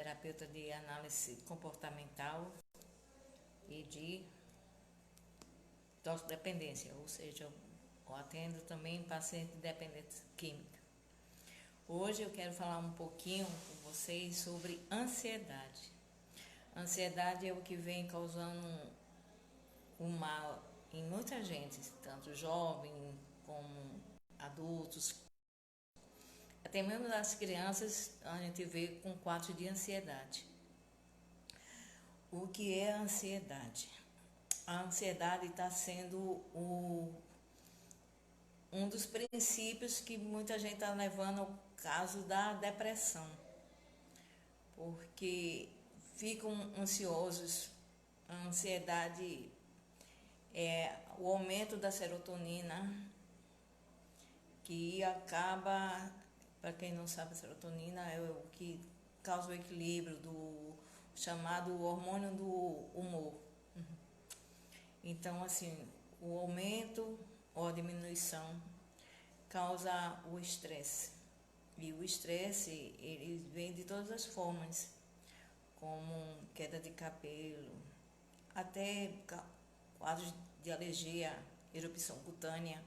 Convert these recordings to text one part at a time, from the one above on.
terapeuta de análise comportamental e de toxicodependência, ou seja, eu atendo também pacientes dependentes química. Hoje eu quero falar um pouquinho com vocês sobre ansiedade. Ansiedade é o que vem causando um mal em muita gente, tanto jovem como adultos. Até mesmo das crianças a gente vê com quadros de ansiedade. O que é a ansiedade? A ansiedade está sendo um dos princípios que muita gente está levando ao caso da depressão, porque ficam ansiosos. A ansiedade é o aumento da serotonina, que acaba, para quem não sabe, a serotonina é o que causa o equilíbrio do chamado hormônio do humor. Então, assim, o aumento ou a diminuição causa o estresse. E o estresse, ele vem de todas as formas, como queda de cabelo, até quadros de alergia, erupção cutânea.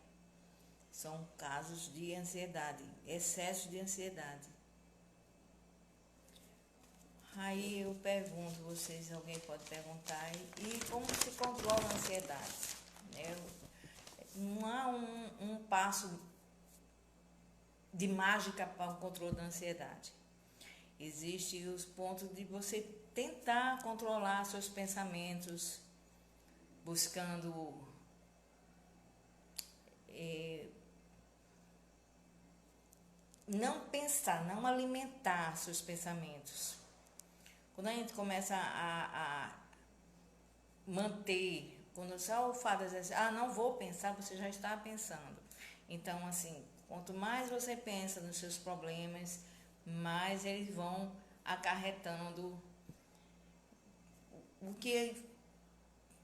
São casos de ansiedade, excesso de ansiedade. Aí eu pergunto a vocês, alguém pode perguntar, e como se controla a ansiedade? Não há um passo de mágica para o controle da ansiedade. Existem os pontos de você tentar controlar seus pensamentos, buscando não pensar, não alimentar seus pensamentos. Quando a gente começa a manter, quando só o fato de dizer, não vou pensar, você já está pensando. Então, assim, quanto mais você pensa nos seus problemas, mais eles vão acarretando. O que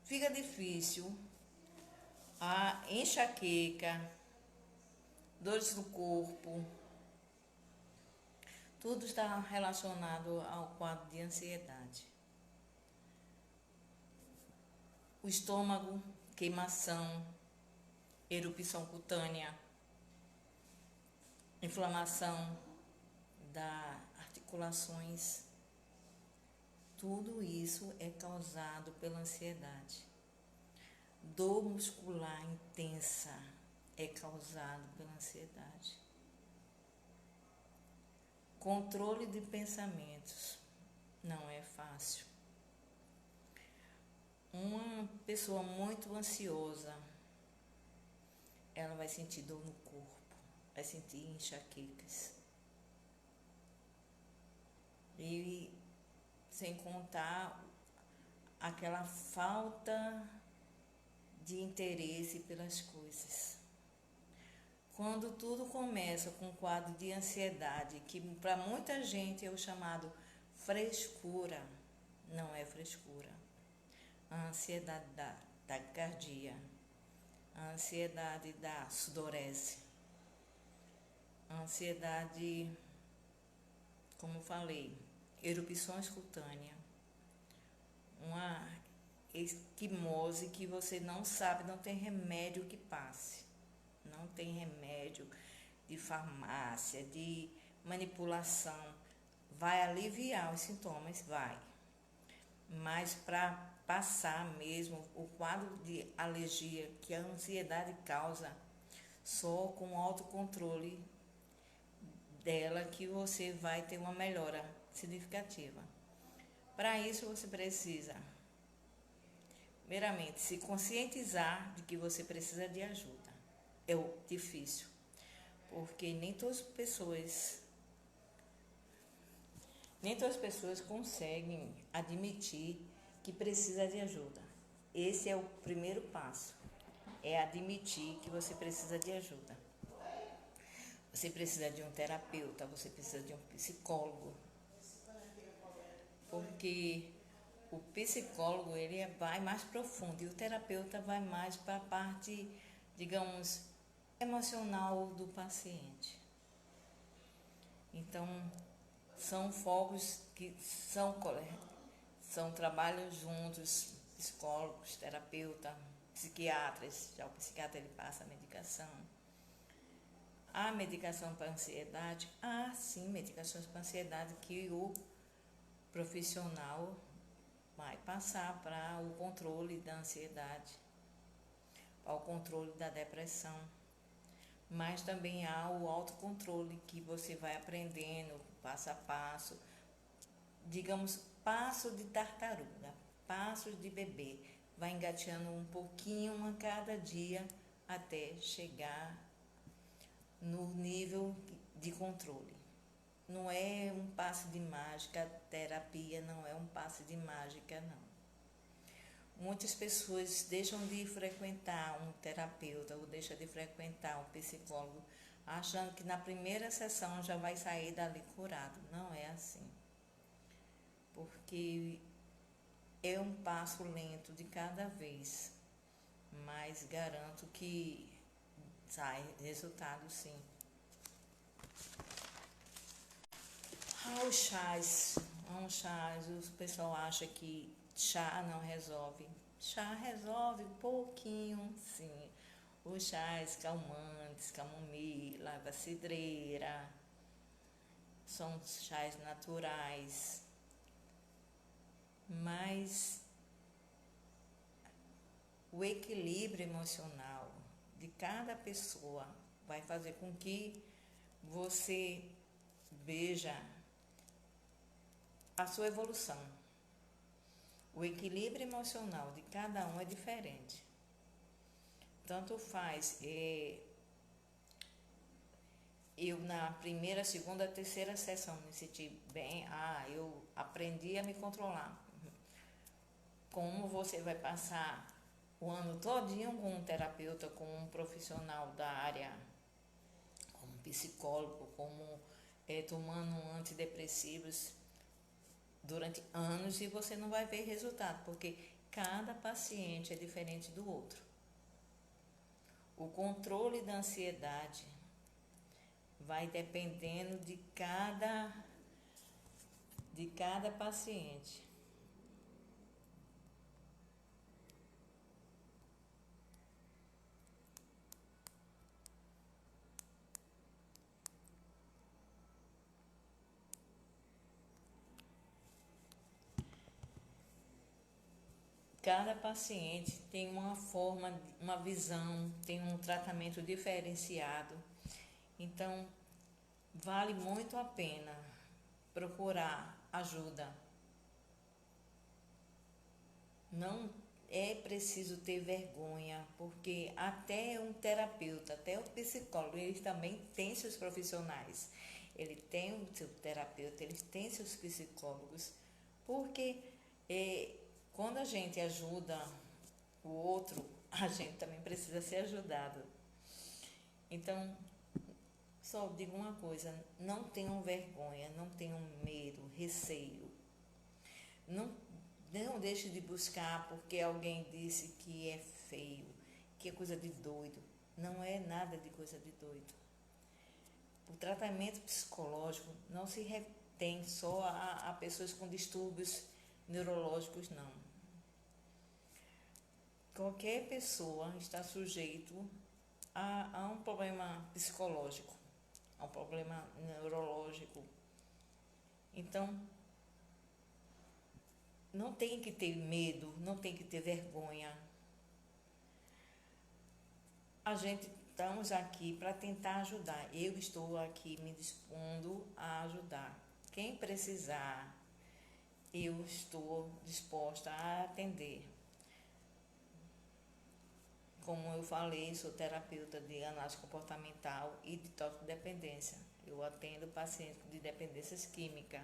fica difícil, a enxaqueca, dores no corpo, tudo está relacionado ao quadro de ansiedade. O estômago, queimação, erupção cutânea, inflamação das articulações, tudo isso é causado pela ansiedade. Dor muscular intensa é causado pela ansiedade. Controle de pensamentos não é fácil. Uma pessoa muito ansiosa, ela vai sentir dor no corpo, vai sentir enxaquecas. E sem contar aquela falta de interesse pelas coisas. Quando tudo começa com um quadro de ansiedade, que para muita gente é o chamado frescura, não é frescura. A ansiedade da taquicardia, a ansiedade da sudorese, a ansiedade, como falei, erupções cutâneas, uma esquimose que você não sabe, não tem remédio que passe. Não tem remédio de farmácia, de manipulação. Vai aliviar os sintomas, vai. Mas para passar mesmo o quadro de alergia que a ansiedade causa, só com o autocontrole dela que você vai ter uma melhora significativa. Para isso você precisa, primeiramente, se conscientizar de que você precisa de ajuda. É difícil, porque nem todas as pessoas conseguem admitir que precisa de ajuda. Esse é o primeiro passo, é admitir que você precisa de ajuda. Você precisa de um terapeuta, você precisa de um psicólogo, porque o psicólogo ele vai mais profundo e o terapeuta vai mais para a parte, digamos, emocional do paciente. Então, São focos que são trabalhos juntos, psicólogos, terapeuta, psiquiatras. Já o psiquiatra ele passa a medicação. Há medicação para ansiedade? Há sim medicações para ansiedade que o profissional vai passar para o controle da ansiedade, para o controle da depressão. Mas também há o autocontrole que você vai aprendendo passo a passo, digamos, passo de tartaruga, passos de bebê, vai engateando um pouquinho a cada dia até chegar no nível de controle. Não é um passe de mágica, terapia não é um passe de mágica, não. Muitas pessoas deixam de frequentar um terapeuta ou deixam de frequentar um psicólogo achando que na primeira sessão já vai sair dali curado. Não é assim. Porque é um passo lento de cada vez, mas garanto que sai resultado sim. Os chás, o pessoal acha que chá não resolve. Chá resolve um pouquinho, sim. Os chás calmantes, camomila, erva cidreira, são chás naturais. Mas o equilíbrio emocional de cada pessoa vai fazer com que você veja a sua evolução. O equilíbrio emocional de cada um é diferente. Tanto faz, eu na primeira, segunda, terceira sessão me senti bem, eu aprendi a me controlar. Como você vai passar o ano todinho com um terapeuta, com um profissional da área, como psicólogo, como tomando antidepressivos durante anos e você não vai ver resultado, porque cada paciente é diferente do outro. O controle da ansiedade vai dependendo de cada paciente. Cada paciente tem uma forma, uma visão, tem um tratamento diferenciado. Então, vale muito a pena procurar ajuda. Não é preciso ter vergonha, porque até um terapeuta, até o psicólogo, eles também têm seus profissionais. Ele tem o seu terapeuta, eles têm seus psicólogos, porque quando a gente ajuda o outro, a gente também precisa ser ajudado. Então, só digo uma coisa, não tenham vergonha, não tenham medo, receio. Não deixe de buscar porque alguém disse que é feio, que é coisa de doido. Não é nada de coisa de doido. O tratamento psicológico não se retém só a pessoas com distúrbios neurológicos, não. Qualquer pessoa está sujeito a um problema psicológico, a um problema neurológico. Então, não tem que ter medo, não tem que ter vergonha. A gente estamos aqui para tentar ajudar. Eu estou aqui me dispondo a ajudar. Quem precisar, eu estou disposta a atender. Como eu falei, sou terapeuta de análise comportamental e de toxicodependência. Eu atendo pacientes de dependências químicas.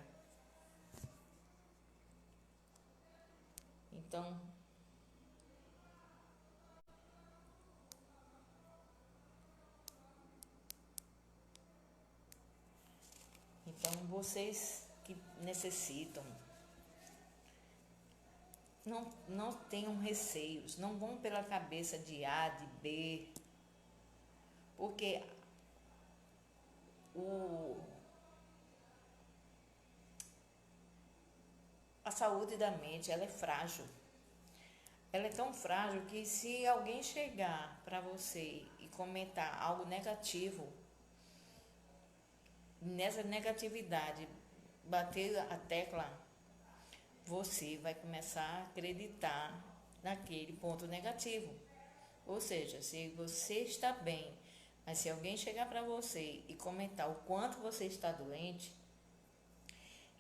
Então, vocês que necessitam, não tenham receios, não vão pela cabeça de A, de B, porque A saúde da mente, ela é frágil. Ela é tão frágil que se alguém chegar para você e comentar algo negativo, nessa negatividade, bater a tecla, você vai começar a acreditar naquele ponto negativo. Ou seja, se você está bem, mas se alguém chegar para você e comentar o quanto você está doente,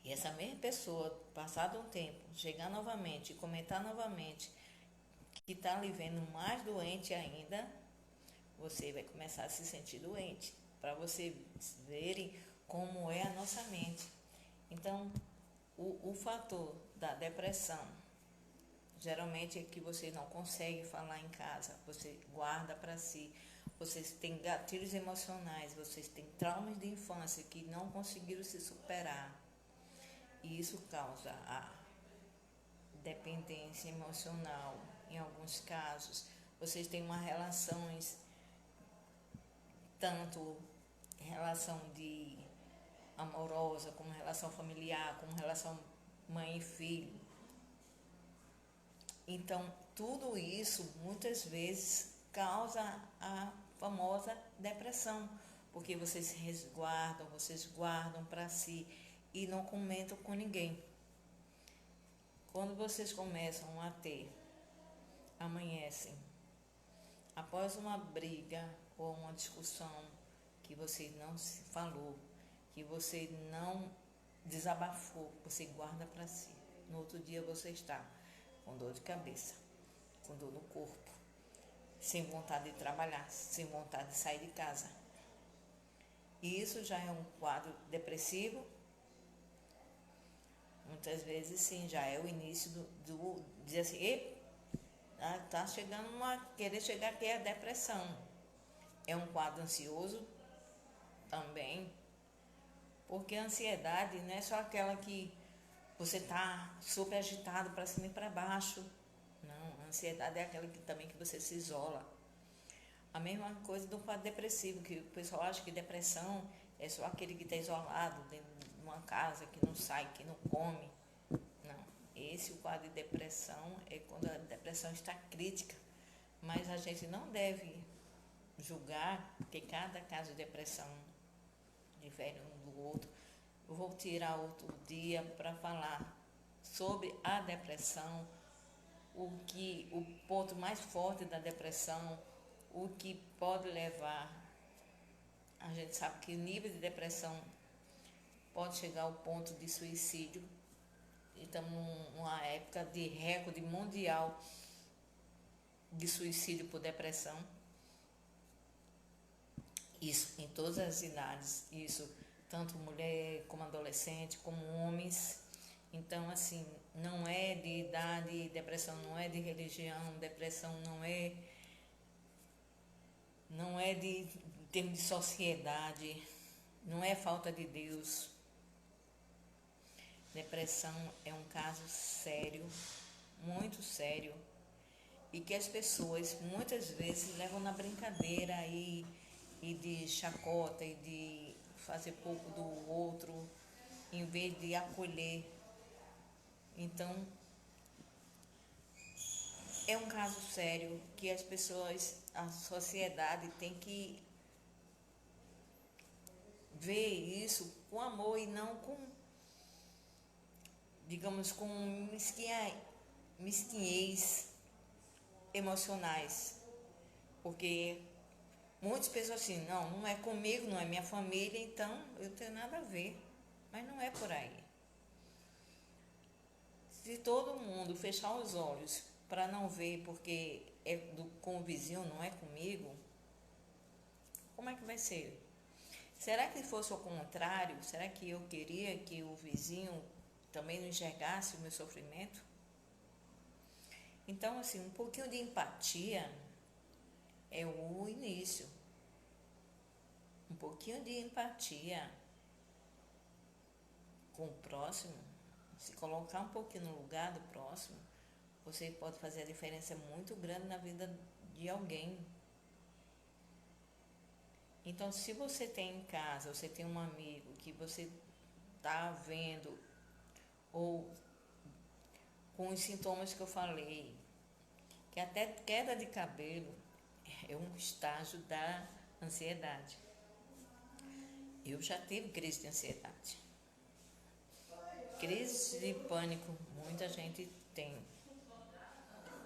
e essa mesma pessoa, passado um tempo, chegar novamente e comentar novamente que está lhe vendo mais doente ainda, você vai começar a se sentir doente. Para você verem como é a nossa mente. Então, o fator da depressão, geralmente é que você não consegue falar em casa, você guarda para si, vocês têm gatilhos emocionais, vocês têm traumas de infância que não conseguiram se superar. E isso causa a dependência emocional. Em alguns casos, vocês têm uma relações, tanto relação de amorosa, como relação familiar, como relação mãe e filho. Então, tudo isso muitas vezes causa a famosa depressão, porque vocês se resguardam, vocês guardam para si e não comentam com ninguém. Quando vocês começam a ter, amanhecem, após uma briga ou uma discussão que você não se falou, que você não desabafou, você guarda para si. No outro dia você está com dor de cabeça, com dor no corpo, sem vontade de trabalhar, sem vontade de sair de casa. E isso já é um quadro depressivo. Muitas vezes sim, já é o início do dizer assim, está chegando querer chegar aqui a depressão. É um quadro ansioso também, porque a ansiedade não é só aquela que você está super agitado para cima e para baixo. Não, a ansiedade é aquela que você se isola. A mesma coisa do quadro depressivo, que o pessoal acha que depressão é só aquele que está isolado dentro de uma casa, que não sai, que não come. Não, esse o quadro de depressão é quando a depressão está crítica. Mas a gente não deve julgar, porque cada caso de depressão difere um do outro. Eu vou tirar outro dia para falar sobre a depressão, o ponto mais forte da depressão, o que pode levar. A gente sabe que o nível de depressão pode chegar ao ponto de suicídio. Estamos numa época de recorde mundial de suicídio por depressão. Isso em todas as idades, isso tanto mulher como adolescente, como homens. Então, assim, não é de idade, depressão não é de religião, depressão não é de termo de sociedade, não é falta de Deus. Depressão é um caso sério, muito sério, e que as pessoas muitas vezes levam na brincadeira e de chacota e de fazer pouco do outro, em vez de acolher. Então, é um caso sério que as pessoas, a sociedade tem que ver isso com amor e não com, digamos, com mesquinhez emocionais. Porque muitas pessoas assim, não é comigo, não é minha família, então eu não tenho nada a ver. Mas não é por aí. Se todo mundo fechar os olhos para não ver porque é com o vizinho, não é comigo, como é que vai ser? Será que fosse ao contrário? Será que eu queria que o vizinho também não enxergasse o meu sofrimento? Então, assim, um pouquinho de empatia é o início. Um pouquinho de empatia com o próximo, se colocar um pouquinho no lugar do próximo, você pode fazer a diferença muito grande na vida de alguém. Então, se você tem em casa, você tem um amigo que você está vendo ou com os sintomas que eu falei, que até queda de cabelo é um estágio da ansiedade. Eu já tive crise de ansiedade. Crise de pânico, muita gente tem.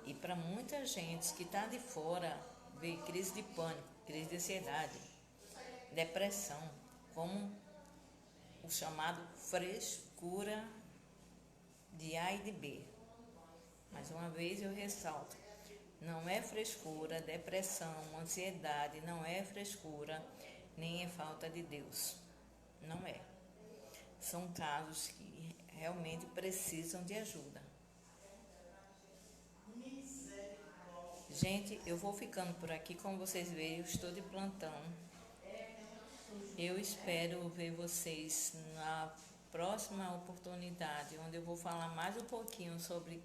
E para muita gente que está de fora, vê crise de pânico, crise de ansiedade, depressão, como o chamado frescura de A e de B. Mais uma vez eu ressalto, não é frescura, depressão, ansiedade, não é frescura, nem é falta de Deus. Não é. São casos que realmente precisam de ajuda. Gente, eu vou ficando por aqui, como vocês veem, eu estou de plantão. Eu espero ver vocês na próxima oportunidade, onde eu vou falar mais um pouquinho sobre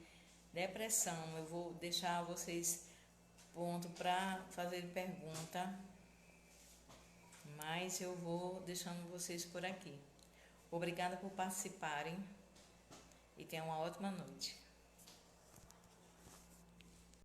depressão. Eu vou deixar vocês pronto para fazer pergunta, mas eu vou deixando vocês por aqui. Obrigada por participarem e tenham uma ótima noite.